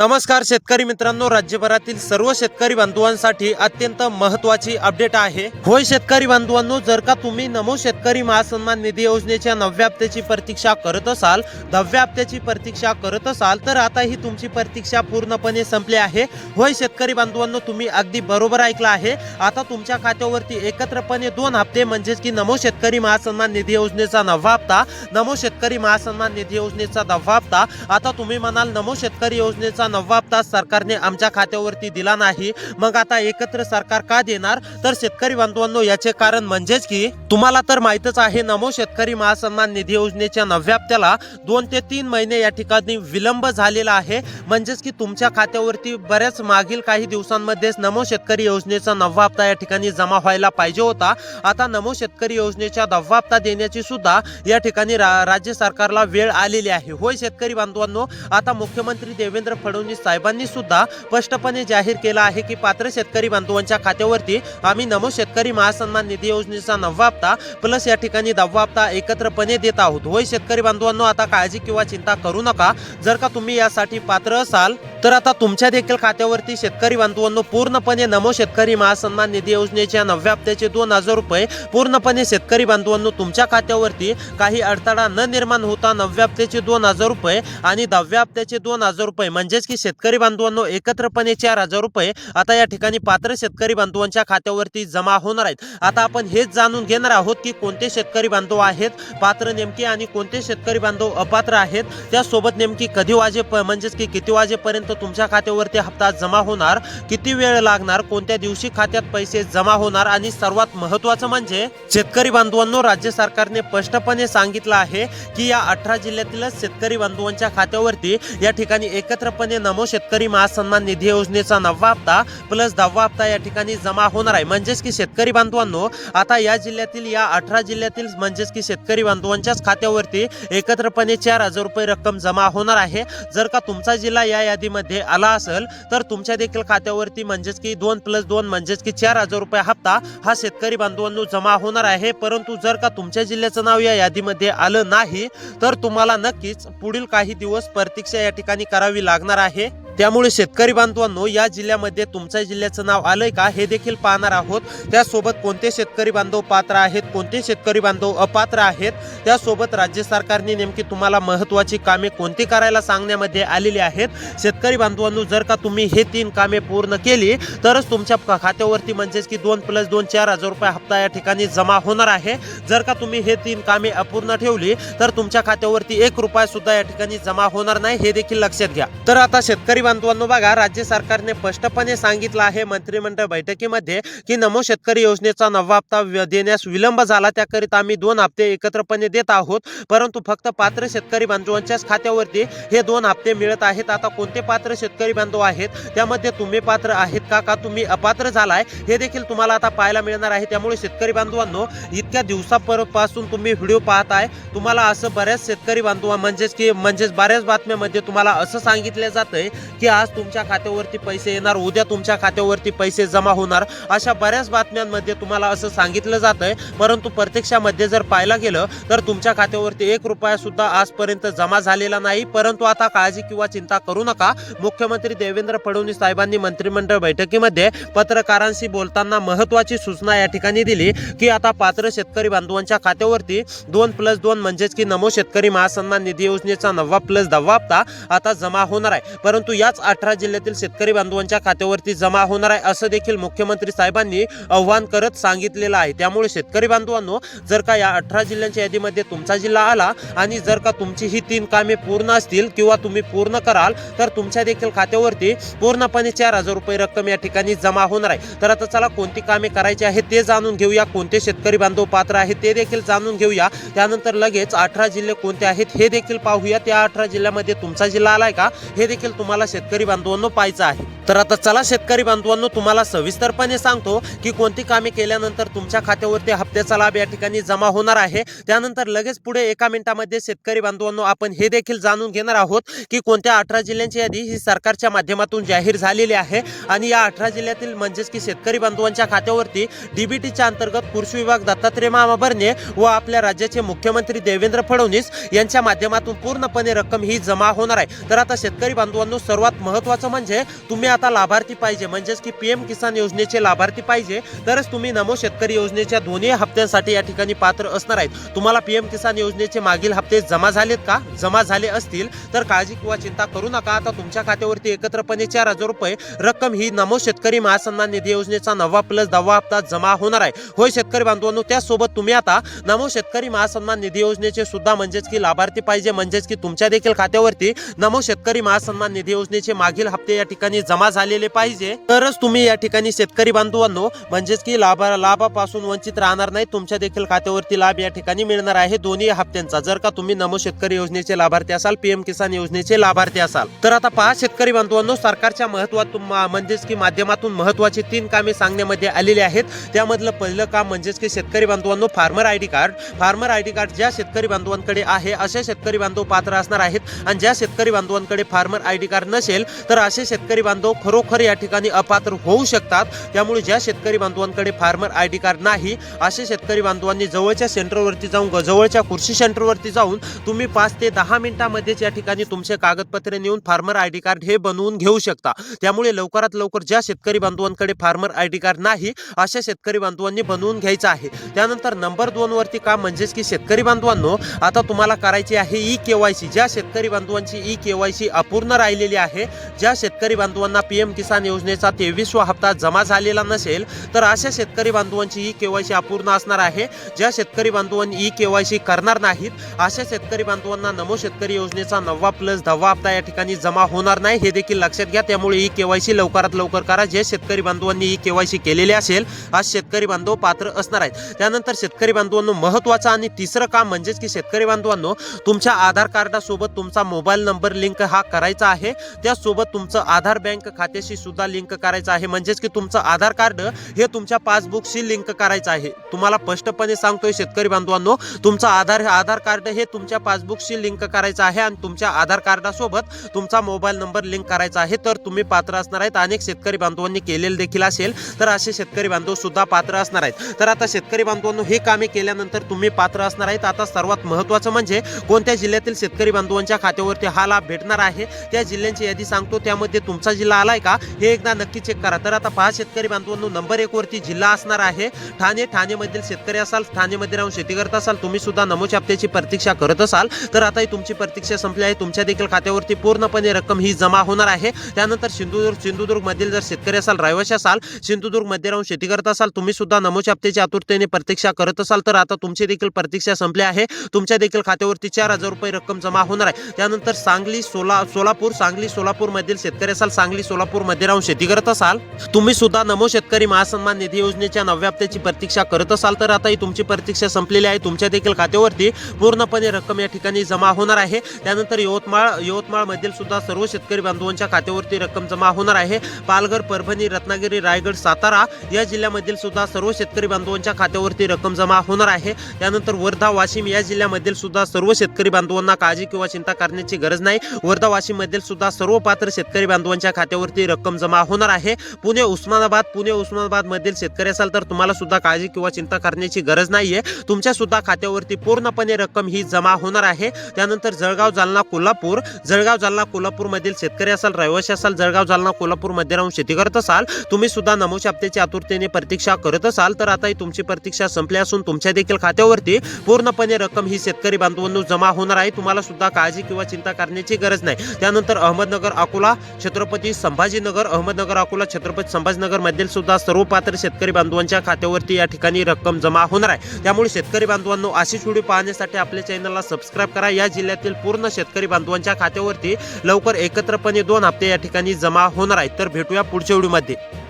नमस्कार शेतकरी मित्रांनो, राज्यभरातील सर्व शेतकरी बांधवांसाठी अत्यंत महत्त्वाची अपडेट आहे। होय शेतकरी बांधवांनो, जर का तुम्ही नमो शेतकरी महासन्मान निधी योजनेच्या 9व्या हप्त्याची प्रतीक्षा करत असाल, 10व्या हप्त्याची प्रतीक्षा करत असाल, तर आता ही तुमची प्रतीक्षा पूर्णपणे संपली आहे। होय शेतकरी बांधवांनो, तुम्ही अगदी बरोबर ऐकलं आहे। आता तुमच्या खात्यावरती एकत्रपणे 2 हप्ते म्हणजेच की नमो शेतकरी महासन्मान निधी योजनेचा 9वा हप्ता, नमो शेतकरी महासन्मान निधी योजनेचा 10वा हप्ता। आता तुम्ही म्हणाल नमो शेतकरी योजनेचा 9वा हप्ता सरकारने आमच्या खात्यावरती दिला नाही, मग आता एकत्र सरकार का देणार? तर शेतकरी बांधवांनो, याचे कारण म्हणजेच की तुम्हाला तर माहितच आहे, नमो शेतकरी महासन्मान निधी योजनेच्या 9व्या हप्त्याला 2 ते 3 महिने या ठिकाणी विलंब झालेला आहे। म्हणजेच की तुमच्या खात्यावरती बऱ्याच मागील काही दिवसांमध्येच नमो शेतकरी योजनेचा 9वा हप्ता या ठिकाणी जमा व्हायला पाहिजे होता। आता नमो शेतकरी योजनेच्या 10वा हप्ता देण्याची सुद्धा या ठिकाणी राज्य सरकारला वेळ आलेली आहे। होय शेतकरी बांधवांनो, आता मुख्यमंत्री देवेंद्र फडणवीस साहेबांनी सुद्धा स्पष्टपणे जाहीर केला आहे की पात्र शेतकरी बांधवांच्या खात्यावरती आम्ही नमो शेतकरी महासन्मान निधी योजनेचा 9वा हप्ता प्लस या ठिकाणी 10वा हप्ता एकत्रपणे देत आहोत। होय शेतकरी बांधवांनो, आता काळजी किंवा चिंता करू नका। जर का तुम्ही यासाठी पात्र असाल तर आता तुमच्या देखील खात्यावरती शेतकरी बांधवांनो पूर्णपणे नमो शेतकरी महासन्मान निधी योजनेच्या 9व्या हप्त्याचे 2000 रुपये पूर्णपणे शेतकरी बांधवांनो तुमच्या खात्यावरती काही अडथळा न निर्माण होता 9व्या हप्त्याचे 2000 रुपये आणि 10व्या हप्त्याचे 2000 रुपये म्हणजेच की शेतकरी बांधवांनो एकत्रपणे 4000 रुपये आता या ठिकाणी पात्र शेतकरी बांधवांच्या खात्यावरती जमा होणार आहेत। आता आपण हेच जाणून घेणार आहोत की कोणते शेतकरी बांधव आहेत पात्र नेमके आणि कोणते शेतकरी बांधव अपात्र आहेत। त्यासोबत नेमकी कधी म्हणजेच की किती वाजेपर्यंत तुमच्या खात्यावरती हप्ता जमा होणार, किती वेळ लागणार, कोणत्या दिवशी खात्यात पैसे जमा होणार आणि सर्वात महत्त्वाचं म्हणजे शेतकरी बांधवांनो, राज्य सरकारने स्पष्टपणे सांगितलं आहे की या 18 जिल्ह्यातीलच शेतकरी बांधवांच्या खात्यावरती या ठिकाणी एकत्रपणे नमो शेतकरी महासन्मान निधी योजनेचा 9वा हप्ता प्लस 10वा हप्ता या ठिकाणी जमा होणार आहे। म्हणजेच की शेतकरी बांधवांनो, आता या जिल्ह्यातील या 18 जिल्ह्यातील म्हणजेच की शेतकरी बांधवांच्याच खात्यावरती एकत्रपणे 4000 रुपये रक्कम जमा होणार आहे। जर का तुमचा जिल्हा या यादीमध्ये आला असेल तर तुमच्या देखील खात्यावरती म्हणजेच की 2+2 म्हणजेच की 4000 रुपये हप्ता हा शेतकरी बांधवांनो जमा होणार आहे। परंतु जर का तुमच्या जिल्ह्याचं नाव या यादीमध्ये आलं नाही तर तुम्हाला नक्कीच पुढील काही दिवस प्रतीक्षा या ठिकाणी करावी लागणार आहे। त्यामुळे शेतकरी बांधवांनो, या जिल्ह्यामध्ये तुमच्या जिल्ह्याचं नाव आलंय का हे देखील पाहणार आहोत। त्यासोबत कोणते शेतकरी बांधव पात्र आहेत, कोणते शेतकरी बांधव अपात्र आहेत, त्यासोबत राज्य सरकारने नेमकी तुम्हाला महत्त्वाची कामे कोणती करायला सांगण्यामध्ये आलेली आहेत। शेतकरी बांधवांनो, जर का तुम्ही हे 3 कामे पूर्ण केली तरच तुमच्या खात्यावरती म्हणजेच की 2+2 4000 रुपये हप्ता या ठिकाणी जमा होणार आहे। जर का तुम्ही हे 3 कामे अपूर्ण ठेवली तर तुमच्या खात्यावरती 1 रुपया सुद्धा या ठिकाणी जमा होणार नाही, हे देखील लक्षात घ्या। तर आता शेतकरी बांधवांनो बघा, राज्य सरकारने स्पष्टपणे सांगितलं आहे मंत्रिमंडळ बैठकीमध्ये की नमो शेतकरी योजनेचा 9वा हप्ता देण्यास विलंब झाला, त्याकरिता आम्ही 2 हप्ते एकत्रपणे देत आहोत। परंतु फक्त पात्र शेतकरी बांधवांच्याच खात्यावरती हे 2 हप्ते मिळत आहेत। आता कोणते पात्र शेतकरी बांधव आहेत, त्यामध्ये तुम्ही पात्र आहेत का तुम्ही अपात्र झालाय, हे देखील तुम्हाला आता पाहायला मिळणार आहे। त्यामुळे शेतकरी बांधवांनो, इतक्या दिवसापासून तुम्ही व्हिडिओ पाहताय, तुम्हाला असं बऱ्याच शेतकरी बांधव म्हणजेच बऱ्याच बातम्यांमध्ये तुम्हाला असं सांगितलं जातंय की आज तुमच्या खात्यावरती पैसे येणार, उद्या तुमच्या खात्यावरती पैसे जमा होणार, अशा बऱ्याच बातम्यांमध्ये तुम्हाला असं सांगितलं जातंय। परंतु प्रत्यक्षामध्ये जर पाहायला गेलं तर तुमच्या खात्यावरती 1 रुपया सुद्धा आजपर्यंत जमा झालेला नाही। परंतु आता काळजी किंवा चिंता करू नका। मुख्यमंत्री देवेंद्र फडणवीस साहेबांनी मंत्रिमंडळ बैठकीमध्ये पत्रकारांशी बोलताना महत्त्वाची सूचना या ठिकाणी दिली की आता पात्र शेतकरी बांधवांच्या खात्यावरती 2+2 म्हणजेच की नमो शेतकरी महासन्मान निधी योजनेचा 9वा प्लस 10वा हप्ता आता जमा होणार आहे। परंतु याच 18 जिल्ह्यातील शेतकरी बांधवांच्या खात्यावरती जमा होणार आहे, असं देखील मुख्यमंत्री साहेबांनी आव्हान करत सांगितलेलं आहे। त्यामुळे शेतकरी बांधवांनो, जर का या 18 जिल्ह्यांच्या यादीमध्ये तुमचा जिल्हा आला आणि जर का तुमची ही 3 कामे पूर्ण असतील किंवा तुम्ही पूर्ण कराल तर तुमच्या देखील खात्यावरती पूर्णपणे 4000 रुपये रक्कम या ठिकाणी जमा होणार आहे। तर आता चला कोणती कामे करायची आहेत ते जाणून घेऊया, कोणते शेतकरी बांधव पात्र आहेत ते देखील जाणून घेऊया। त्यानंतर लगेच 18 जिल्हे कोणते आहेत हे देखील पाहूया। त्या 18 जिल्ह्यामध्ये तुमचा जिल्हा आलाय का हे देखील तुम्हाला शेतकरी बांधवांनो पाहायचं आहे। तर आता चला शेतकरी बांधवांनो, तुम्हाला सविस्तरपणे सांगतो की कोणती कामे केल्यानंतर तुमच्या खात्यावरती हप्त्याचा लाभ या ठिकाणी जमा होणार आहे। त्यानंतर लगेच पुढे 1 मिनिटामध्ये शेतकरी बांधवांनो आपण हे देखील जाणून घेणार आहोत की कोणत्या 18 जिल्ह्यांची यादी ही सरकारच्या माध्यमातून जाहीर झालेली आहे आणि या 18 जिल्ह्यातील म्हणजेच की शेतकरी बांधवांच्या खात्यावरती डीबीटीच्या अंतर्गत कृषी विभाग दत्तात्रय मामा भरणे व आपल्या राज्याचे मुख्यमंत्री देवेंद्र फडणवीस यांच्या माध्यमातून पूर्णपणे रक्कम ही जमा होणार आहे। तर आता शेतकरी बांधवांनो, सर्वात सर्वात महत्त्वाचं म्हणजे तुम्ही आता लाभार्थी पाहिजे, म्हणजेच की पीएम किसान योजनेचे लाभार्थी पाहिजे, तरच तुम्ही नमो शेतकरी योजनेच्या दोन्ही हप्त्यांसाठी या ठिकाणी पात्र असणार आहेत. तुम्हाला पीएम किसान योजनेचे मागील हप्ते जमा झालेत का? जमा झाले असतील तर काळजी किंवा चिंता करू नका. आता तुमच्या खात्यावरती एकत्रपणे 4,000 रुपये रक्कम ही नमो शेतकरी महासन्मान निधी योजनेचा 9वा प्लस 10वा हप्ता जमा होणार आहे. होय शेतकरी बांधवांनो, त्याचसोबत तुम्ही आता नमो शेतकरी महासन्मान निधी योजनेचे सुद्धा म्हणजेच की लाभार्थी पाहिजे, म्हणजेच की तुमच्या देखील खात्यावरती नमो शेतकरी महासन्मान निधी योजनेचे मागील हप्ते या ठिकाणी जमा झालेले पाहिजे, तरच तुम्ही या ठिकाणी शेतकरी बांधवांनो म्हणजेच की लाभापासून वंचित राहणार नाही. तुमच्या देखील खात्यावरती लाभ या ठिकाणी मिळणार आहे दोन्ही हप्त्यांचा, जर का तुम्ही नमो शेतकरी योजनेचे लाभार्थी असाल, पीएम किसान योजनेचे लाभार्थी असाल. तर आता पहा शेतकरी बांधवांनो, सरकारच्या म्हणजेच की माध्यमातून महत्त्वाची 3 कामे सांगण्यामध्ये आलेली आहेत. त्यामधलं पहिलं काम म्हणजेच की शेतकरी बांधवांनो farmer ID card. Farmer ID card ज्या शेतकरी बांधवांकडे आहे असे शेतकरी बांधव पात्र असणार आहेत, आणि ज्या शेतकरी बांधवांकडे फार्मर आयडी कार्ड नसेल तर असे शेतकरी बांधव खरोखर या ठिकाणी अपात्र होऊ शकतात. त्यामुळे ज्या शेतकरी बांधवांकडे फार्मर आयडी कार्ड नाही असे शेतकरी बांधवांनी जवळच्या सेंटरवरती जाऊन, जवळच्या कृषी सेंटरवरती जाऊन तुम्ही 5 ते 10 मिनिटांमध्येच या ठिकाणी तुमचे कागदपत्रे नेऊन फार्मर आयडी कार्ड हे बनवून घेऊ शकता. त्यामुळे लवकरात लवकर ज्या शेतकरी बांधवांकडे फार्मर आयडी कार्ड नाही अशा शेतकरी बांधवांनी बनवून घ्यायचं आहे. त्यानंतर नंबर 2 वरती काम म्हणजेच की शेतकरी बांधवांनो आता तुम्हाला करायची आहे ई केवायसी. ज्या शेतकरी बांधवांची ई केवायसी अपूर्ण राहिलेली आहे, ज्या शेतकरी बांधवांना पीएम किसान योजनेचा 23वा हप्ता जमा झालेला नसेल तर अशा शेतकरी बांधवांची ई केवायसी अपूर्ण असणार आहे. ज्या शेतकरी बांधवांनी ई केवायसी करणार नाहीत अशा शेतकरी बांधवांना नमो शेतकरी योजनेचा 9वा प्लस 10वा हप्ता या ठिकाणी जमा होणार नाही, हे देखील लक्षात घ्या. त्यामुळे ई केवायसी लवकरात लवकर करा. जे शेतकरी बांधवांनी ई केवायसी केलेली असेल आज शेतकरी बांधव पात्र असणार आहेत. त्यानंतर शेतकरी बांधवांनो महत्त्वाचं आणि तिसरं काम म्हणजेच की शेतकरी बांधवांनो तुमच्या आधार कार्डासोबत तुमचा मोबाईल नंबर लिंक हा करायचा आहे. त्यासोबत तुमचं आधार बँक खात्याशी सुद्धा लिंक करायचं आहे, म्हणजेच की तुमचं आधार कार्ड हे तुमच्या पासबुकशी लिंक करायचं आहे. तुम्हाला स्पष्टपणे सांगतोय शेतकरी बांधवांनो, तुमचं आधार कार्ड हे तुमच्या पासबुकशी लिंक करायचं आहे आणि तुमच्या आधार कार्डासोबत तुमचा मोबाईल नंबर लिंक करायचा आहे, तर तुम्ही पात्र असणार आहेत. अनेक शेतकरी बांधवांनी केलेले देखील असेल तर असे शेतकरी बांधव सुद्धा पात्र असणार आहेत. तर आता शेतकरी बांधवांनो हे कामे केल्यानंतर तुम्ही पात्र असणार आहेत. आता सर्वात महत्त्वाचं म्हणजे कोणत्या जिल्ह्यातील शेतकरी बांधवांच्या खात्यावरती हा लाभ भेटणार आहे त्या जिल्ह्यांची यादी सांगतो. त्यामध्ये तुमचा जिल्हा आलाय का हे एकदा नक्की चेक करा. तर आता 5 शेतकरी बांधवांनो नंबर 1 वरती जिल्हा असणार आहे ठाणे. ठाणेमधील शेतकरी असाल, ठाणेमध्ये राहून शेती करत असाल, तुम्ही सुद्धा नमोच्या हप्त्याची प्रतीक्षा करत असाल तर आता तुमची प्रतीक्षा संपली आहे. तुमच्या देखील खात्यावरती पूर्णपणे रक्कम ही जमा होणार आहे. त्यानंतर सिंधुदुर्ग मधील जर शेतकरी असाल, रहिवासी असाल, सिंधुदुर्ग मध्ये राहून शेती करत असाल, तुम्ही सुद्धा नमोच्या हप्त्याची आतुरतेने प्रतीक्षा करत असाल तर आता तुमची देखील प्रतीक्षा संपली आहे. तुमच्या देखील खात्यावरती 4,000 रुपये रक्कम जमा होणार आहे. त्यानंतर सांगली, सोलापूर मधील शेतकरी असाल, सांगली सोलापूर मध्ये राहून शेती करत असाल, तुम्ही सुद्धा नमो शेतकरी महासन्मान निधी योजनेच्या 9व्या हप्त्याची प्रतीक्षा करत असाल तर आता ही तुमची प्रतीक्षा संपलेली आहे. तुमच्या देखील खात्यावरती पूर्णपणे रक्कम या ठिकाणी जमा होणार आहे. त्यानंतर यवतमाळ मधील सुद्धा सर्व शेतकरी बांधवांच्या खात्यावरती रक्कम जमा होणार आहे. पालघर, परभणी, रत्नागिरी, रायगड, सातारा या जिल्ह्यामधील सुद्धा सर्व शेतकरी बांधवांच्या खात्यावरती रक्कम जमा होणार आहे. त्यानंतर वर्धा, वाशिम या जिल्ह्यामधील सुद्धा सर्व शेतकरी बांधवांना काळजी किंवा चिंता करण्याची गरज नाही. वर्धा, वाशिम मधील सुद्धा सर्व पात्र शेतकरी बांधवांच्या खात्यावरती रक्कम जमा होणार आहे. पुणे, उस्मानाबाद मधील शेतकरी असाल तर तुम्हाला सुद्धा काळजी किंवा चिंता करण्याची गरज नाहीये. तुमच्या सुद्धा खात्यावरती पूर्णपणे रक्कम ही जमा होणार आहे. त्यानंतर जळगाव, जालना, कोल्हापूर मधील शेतकरी असाल, रहिवासी असाल, जळगाव, जालना, कोल्हापूर मध्ये राहून शेती करत असाल, तुम्ही सुद्धा नमोच्या हप्त्याची आतुरतेने प्रतीक्षा करत असाल तर आता ही तुमची प्रतीक्षा संपली असून तुमच्या देखील खात्यावरती पूर्णपणे रक्कम ही शेतकरी बांधवांनो जमा होणार आहे. तुम्हाला सुद्धा काळजी किंवा चिंता करण्याची गरज नाही. त्यानंतर अहमदनगर, अकोला, छत्रपती संभाजीनगर मधील सुद्धा सर्व पात्र शेतकरी बांधवांच्या खात्यावरती या ठिकाणी रक्कम जमा होणार आहे. त्यामुळे शेतकरी बांधवांनो अशीच व्हिडिओ पाहण्यासाठी आपल्या चॅनलला सबस्क्राईब करा. या जिल्ह्यातील पूर्ण शेतकरी बांधवांच्या खात्यावरती लवकर एकत्रपणे 2 हप्ते या ठिकाणी जमा होणार आहेत. तर भेटूया पुढच्या व्हिडिओमध्ये.